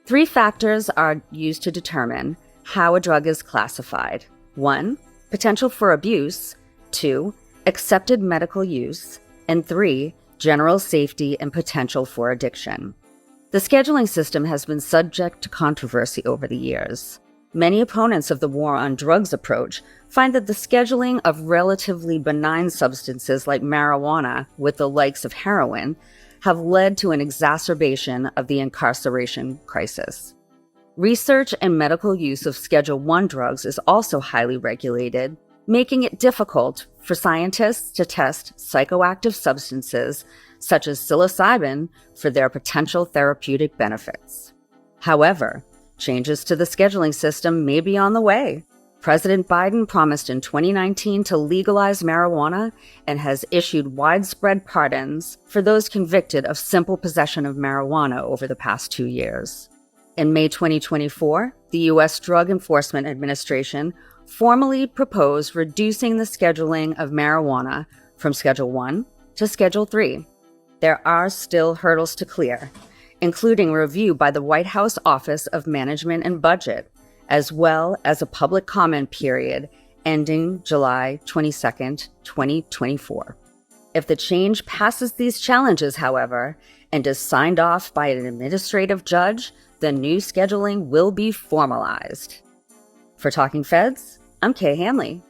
3 factors are used to determine how a drug is classified. 1, potential for abuse. 2, accepted medical use. And 3, general safety and potential for addiction. The scheduling system has been subject to controversy over the years. Many opponents of the war on drugs approach find that the scheduling of relatively benign substances like marijuana with the likes of heroin have led to an exacerbation of the incarceration crisis. Research and medical use of Schedule I drugs is also highly regulated, making it difficult for scientists to test psychoactive substances such as psilocybin for their potential therapeutic benefits. However, changes to the scheduling system may be on the way. President Biden promised in 2019 to legalize marijuana and has issued widespread pardons for those convicted of simple possession of marijuana over the past 2 years. In May 2024, the U.S. Drug Enforcement Administration formally proposed reducing the scheduling of marijuana from Schedule I to Schedule III. There are still hurdles to clear, including review by the White House Office of Management and Budget, as well as a public comment period ending July 22, 2024. If the change passes these challenges, however, and is signed off by an administrative judge, the new scheduling will be formalized. For Talking Feds, I'm Kay Hanley.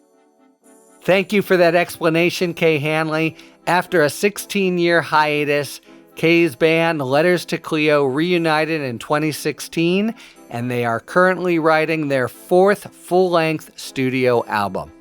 Thank you for that explanation, Kay Hanley. After a 16-year hiatus, Kay's band Letters to Cleo reunited in 2016, and they are currently writing their 4th full-length studio album.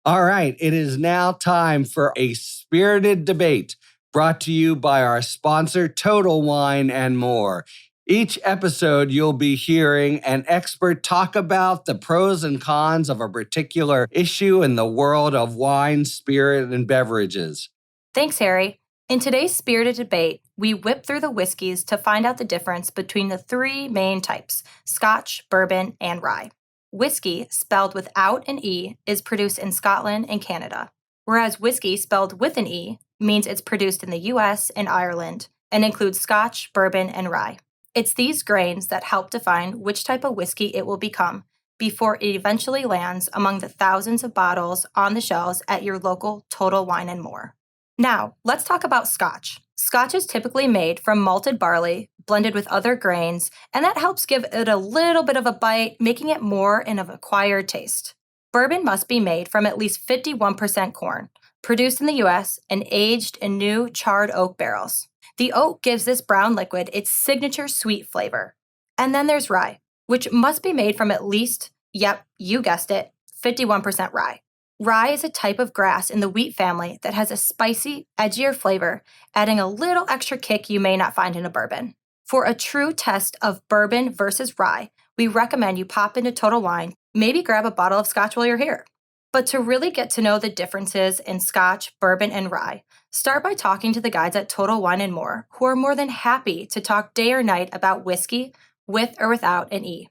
All right, it is now time for a spirited debate brought to you by our sponsor, Total Wine and More. Each episode, you'll be hearing an expert talk about the pros and cons of a particular issue in the world of wine, spirit, and beverages. Thanks, Harry. In today's spirited debate, we whip through the whiskeys to find out the difference between the 3 main types: Scotch, bourbon, and rye. Whiskey, spelled without an E, is produced in Scotland and Canada, whereas whiskey, spelled with an E, means it's produced in the US and Ireland and includes Scotch, bourbon, and rye. It's these grains that help define which type of whiskey it will become before it eventually lands among the thousands of bottles on the shelves at your local Total Wine and More. Now, let's talk about Scotch. Scotch is typically made from malted barley, blended with other grains, and that helps give it a little bit of a bite, making it more in an acquired taste. Bourbon must be made from at least 51% corn, produced in the US and aged in new charred oak barrels. The oak gives this brown liquid its signature sweet flavor. And then there's rye, which must be made from at least, yep, you guessed it, 51% rye. Rye is a type of grass in the wheat family that has a spicy, edgier flavor, adding a little extra kick you may not find in a bourbon. For a true test of bourbon versus rye, we recommend you pop into Total Wine, maybe grab a bottle of Scotch while you're here. But to really get to know the differences in Scotch, bourbon, and rye, start by talking to the guys at Total Wine and More, who are more than happy to talk day or night about whiskey, with or without an E.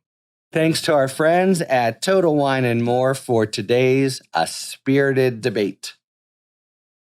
Thanks to our friends at Total Wine and More for today's A Spirited Debate.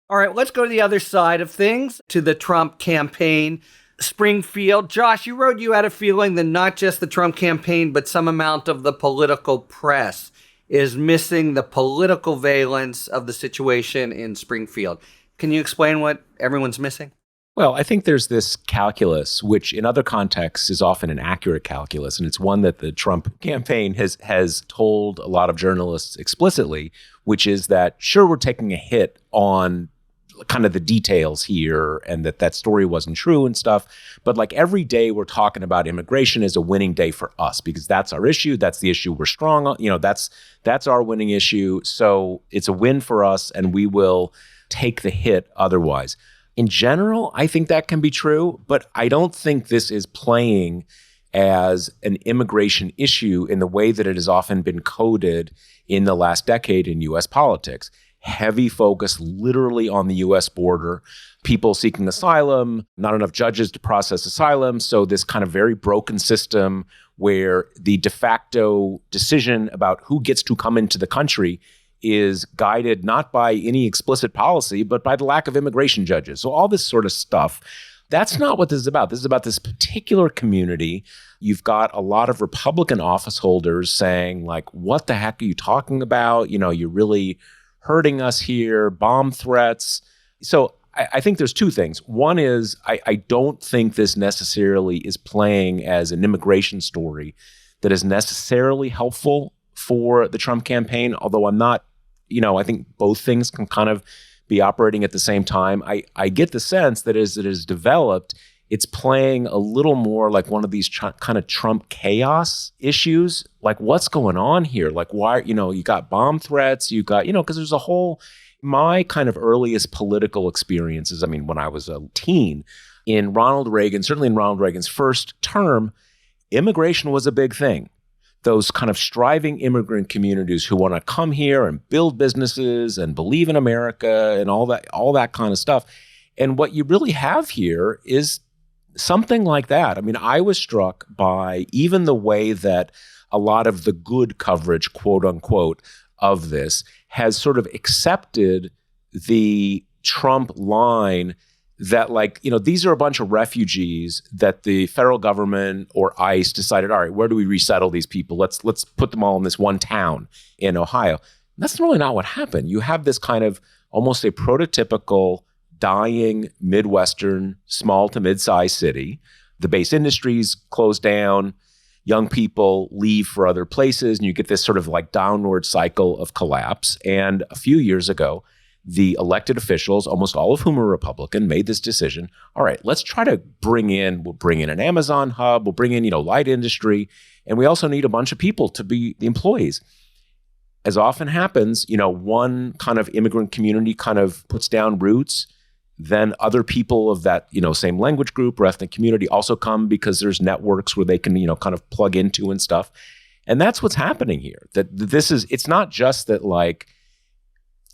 All right, let's go to the other side of things, to the Trump campaign. Springfield, Josh, you wrote you had a feeling that not just the Trump campaign, but some amount of the political press is missing the political valence of the situation in Springfield. Can you explain what everyone's missing? Well, I think there's this calculus, which in other contexts is often an accurate calculus, and it's one that the Trump campaign has told a lot of journalists explicitly, which is that, sure, we're taking a hit on kind of the details here and that story wasn't true and stuff, but like every day we're talking about immigration is a winning day for us because that's our issue, that's the issue we're strong on, that's our winning issue, so it's a win for us and we will take the hit otherwise. In general, I think that can be true, but I don't think this is playing as an immigration issue in the way that it has often been coded in the last decade in U.S. politics. Heavy focus literally on the U.S. border, people seeking asylum, not enough judges to process asylum, so this kind of very broken system where the de facto decision about who gets to come into the country is guided not by any explicit policy, but by the lack of immigration judges. So all this sort of stuff, that's not what this is about. This is about this particular community. You've got a lot of Republican office holders saying, like, what the heck are you talking about? You're really hurting us here, bomb threats. So I think there's two things. One is I don't think this necessarily is playing as an immigration story that is necessarily helpful for the Trump campaign, although I'm not, I think both things can kind of be operating at the same time. I get the sense that as it is developed, it's playing a little more like one of these kind of Trump chaos issues. Like, what's going on here? Like, why, you got bomb threats, you got, because there's a whole, my kind of earliest political experiences, when I was a teen, in Ronald Reagan, certainly in Ronald Reagan's first term, immigration was a big thing. Those kind of striving immigrant communities who want to come here and build businesses and believe in America and all that kind of stuff. And what you really have here is something like that. I was struck by even the way that a lot of the good coverage, quote unquote, of this has sort of accepted the Trump line that, these are a bunch of refugees that the federal government or ICE decided, all right, where do we resettle these people? Let's put them all in this one town in Ohio. And that's really not what happened. You have this kind of almost a prototypical dying Midwestern, small to mid-sized city. The base industries close down, young people leave for other places, and you get this sort of downward cycle of collapse. And a few years ago, the elected officials, almost all of whom are Republican, made this decision. All right, let's try to we'll bring in an Amazon hub, we'll bring in, light industry, and we also need a bunch of people to be the employees. As often happens, one kind of immigrant community kind of puts down roots, then other people of that, same language group or ethnic community also come because there's networks where they can, kind of plug into and stuff. And that's what's happening here. It's not just that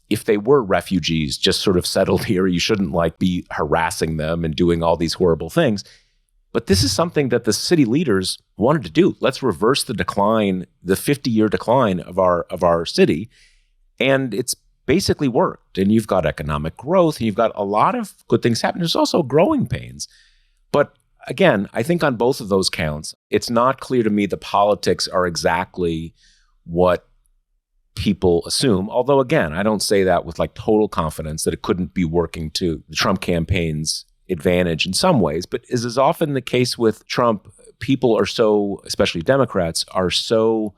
if they were refugees just sort of settled here, you shouldn't be harassing them and doing all these horrible things. But this is something that the city leaders wanted to do. Let's reverse the decline, the 50-year decline of our city. And it's basically worked. And you've got economic growth, and you've got a lot of good things happening. There's also growing pains. But again, I think on both of those counts, it's not clear to me the politics are exactly what people assume. Although, again, I don't say that with total confidence that it couldn't be working to the Trump campaign's advantage in some ways. But as is often the case with Trump, people are so, especially Democrats, are so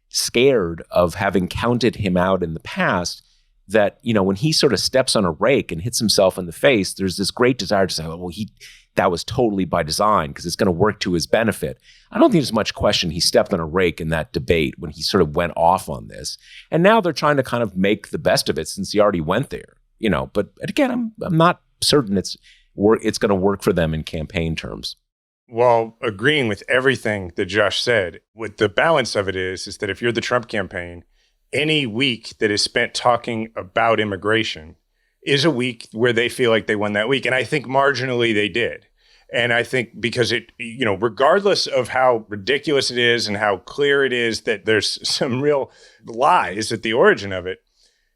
scared of having counted him out in the past that, when he sort of steps on a rake and hits himself in the face, there's this great desire to say, that was totally by design because it's going to work to his benefit. I don't think there's much question he stepped on a rake in that debate when he sort of went off on this. And now they're trying to kind of make the best of it since he already went there, But again, I'm not certain it's going to work for them in campaign terms. Well, agreeing with everything that Josh said, what the balance of it is that if you're the Trump campaign, any week that is spent talking about immigration is a week where they feel like they won that week. And I think marginally they did. And I think because it, regardless of how ridiculous it is and how clear it is that there's some real lies at the origin of it,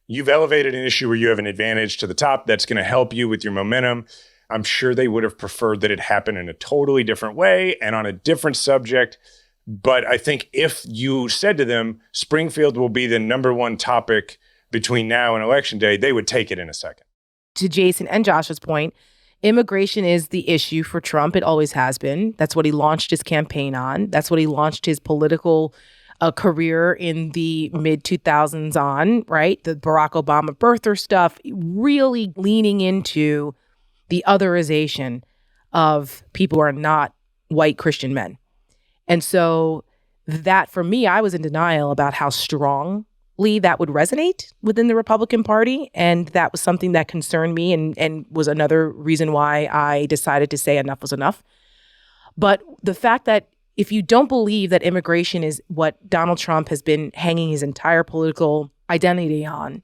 you've elevated an issue where you have an advantage to the top that's going to help you with your momentum. I'm sure they would have preferred that it happen in a totally different way and on a different subject. But I think if you said to them, Springfield will be the number one topic between now and Election Day, they would take it in a second. To Jason and Josh's point, immigration is the issue for Trump. It always has been. That's what he launched his campaign on. That's what he launched his political career in the mid-2000s on, right? The Barack Obama birther stuff, really leaning into the otherization of people who are not white Christian men. And so that, for me, I was in denial about how strongly that would resonate within the Republican Party. And that was something that concerned me and was another reason why I decided to say enough was enough. But the fact that if you don't believe that immigration is what Donald Trump has been hanging his entire political identity on,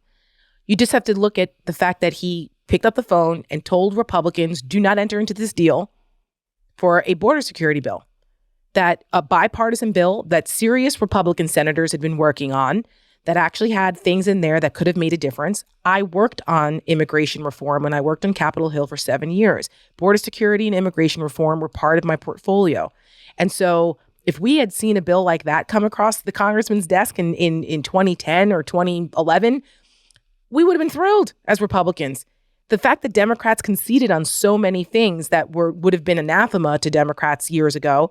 you just have to look at the fact that he picked up the phone and told Republicans, do not enter into this deal for a border security bill. That a bipartisan bill that serious Republican senators had been working on that actually had things in there that could have made a difference. I worked on immigration reform when I worked on Capitol Hill for 7 years. Border security and immigration reform were part of my portfolio. And so if we had seen a bill like that come across the congressman's desk in 2010 or 2011, we would have been thrilled as Republicans. The fact that Democrats conceded on so many things that would have been anathema to Democrats years ago,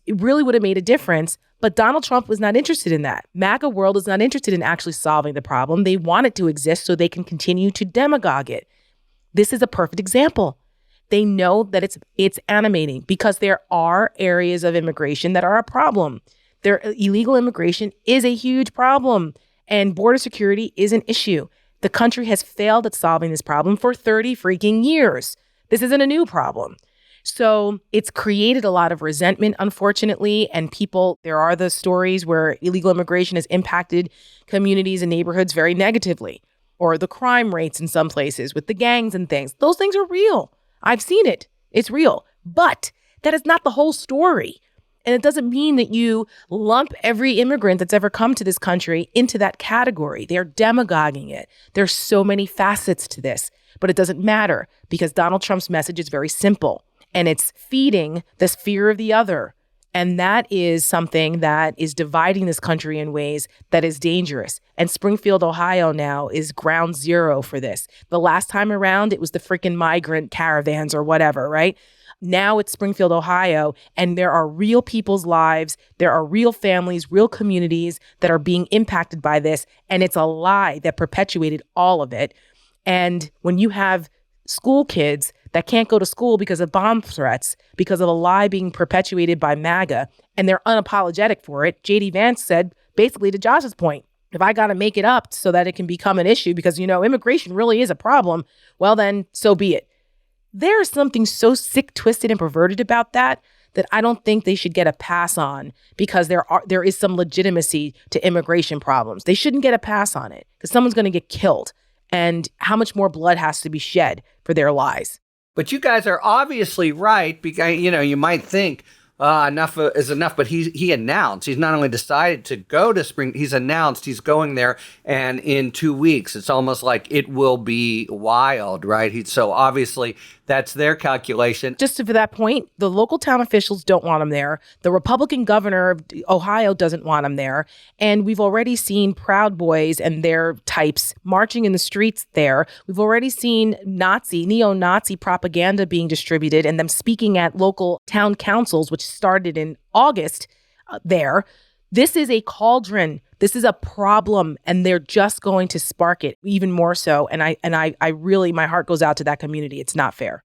it really would have made a difference. But Donald Trump was not interested in that. MAGA world is not interested in actually solving the problem. They want it to exist so they can continue to demagogue it. This is a perfect example. They know that it's animating because there are areas of immigration that are a problem. Illegal immigration is a huge problem, and border security is an issue. The country has failed at solving this problem for 30 freaking years. This isn't a new problem. So it's created a lot of resentment, unfortunately, and there are the stories where illegal immigration has impacted communities and neighborhoods very negatively, or the crime rates in some places with the gangs and things. Those things are real. I've seen it. It's real. But that is not the whole story. And it doesn't mean that you lump every immigrant that's ever come to this country into that category. They're demagoguing it. There's so many facets to this, but it doesn't matter because Donald Trump's message is very simple and it's feeding this fear of the other. And that is something that is dividing this country in ways that is dangerous. And Springfield, Ohio now is ground zero for this. The last time around, it was the freaking migrant caravans or whatever, right? Now it's Springfield, Ohio, and there are real people's lives. There are real families, real communities that are being impacted by this. And it's a lie that perpetuated all of it. And when you have school kids that can't go to school because of bomb threats, because of a lie being perpetuated by MAGA, and they're unapologetic for it, J.D. Vance said, basically to Josh's point, if I got to make it up so that it can become an issue because, immigration really is a problem, well, then so be it. There is something so sick, twisted, and perverted about that I don't think they should get a pass on because there is some legitimacy to immigration problems. They shouldn't get a pass on it because someone's going to get killed. And how much more blood has to be shed for their lies? But you guys are obviously right because, you might think enough is enough, but he announced, he's not only decided to go to he's announced he's going there, and in 2 weeks, it's almost like it will be wild, right? So obviously that's their calculation. Just to that point, the local town officials don't want him there. The Republican governor of Ohio doesn't want him there. And we've already seen Proud Boys and their types marching in the streets there. We've already seen neo-Nazi propaganda being distributed and them speaking at local town councils, which started in August there. This is a cauldron. This is a problem, and they're just going to spark it even more so. And I really, my heart goes out to that community. It's not fair.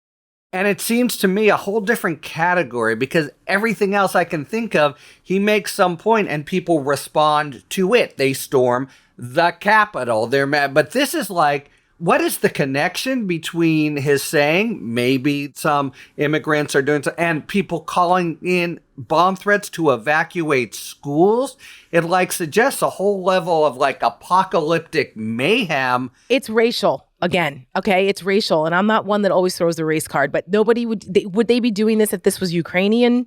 And it seems to me a whole different category because everything else I can think of, he makes some point and people respond to it. They storm the Capitol. They're mad. But this is like, what is the connection between his saying maybe some immigrants are doing and people calling in bomb threats to evacuate schools? It suggests a whole level of apocalyptic mayhem. It's racial again. Okay, it's racial, and I'm not one that always throws the race card. But nobody would they be doing this if this was Ukrainian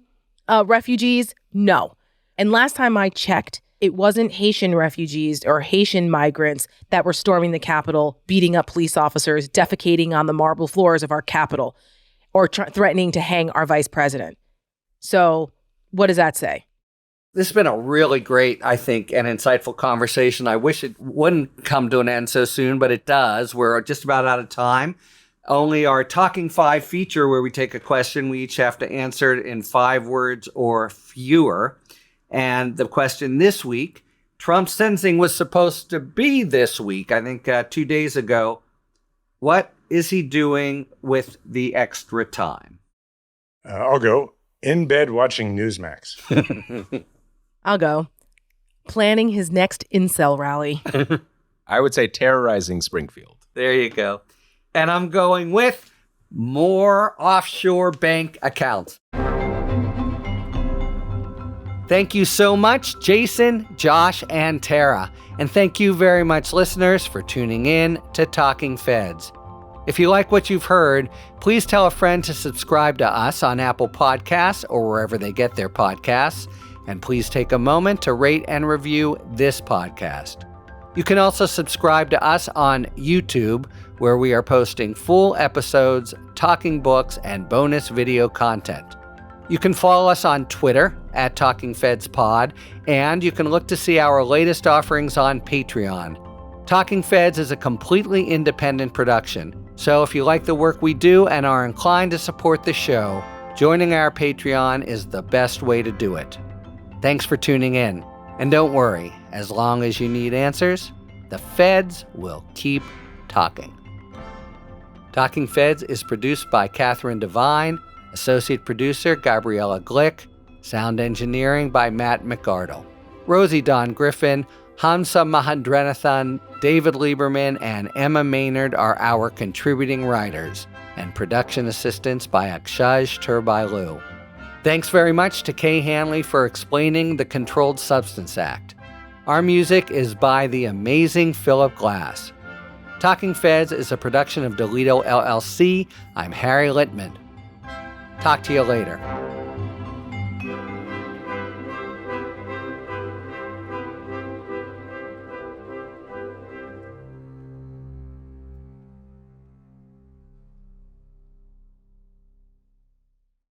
refugees? No. And last time I checked, it wasn't Haitian refugees or Haitian migrants that were storming the Capitol, beating up police officers, defecating on the marble floors of our Capitol, or threatening to hang our vice president. So what does that say? This has been a really great, I think, and insightful conversation. I wish it wouldn't come to an end so soon, but it does. We're just about out of time. Only our Talking 5 feature where we take a question, we each have to answer it in 5 words or fewer. And the question this week, Trump's sentencing was supposed to be this week, I think 2 days ago. What is he doing with the extra time? I'll go. In bed watching Newsmax. I'll go. Planning his next incel rally. I would say terrorizing Springfield. There you go. And I'm going with more offshore bank accounts. Thank you so much, Jason, Josh, and Tara. And thank you very much, listeners, for tuning in to Talking Feds. If you like what you've heard, please tell a friend to subscribe to us on Apple Podcasts or wherever they get their podcasts. And please take a moment to rate and review this podcast. You can also subscribe to us on YouTube, where we are posting full episodes, talking books, and bonus video content. You can follow us on Twitter at TalkingFedsPod, and you can look to see our latest offerings on Patreon. Talking Feds is a completely independent production, so if you like the work we do and are inclined to support the show, joining our Patreon is the best way to do it. Thanks for tuning in, and don't worry, as long as you need answers, the Feds will keep talking. Talking Feds is produced by Catherine Devine, associate producer Gabriella Glick, sound engineering by Matt McArdle. Rosie Dawn Griffin, Hamza Mahendranathan, David Lieberman, and Emma Maynard are our contributing writers, and production assistance by Akshaj Turbailu. Thanks very much to Kay Hanley for explaining the Controlled Substance Act. Our music is by the amazing Philip Glass. Talking Feds is a production of Delito LLC. I'm Harry Littman. Talk to you later.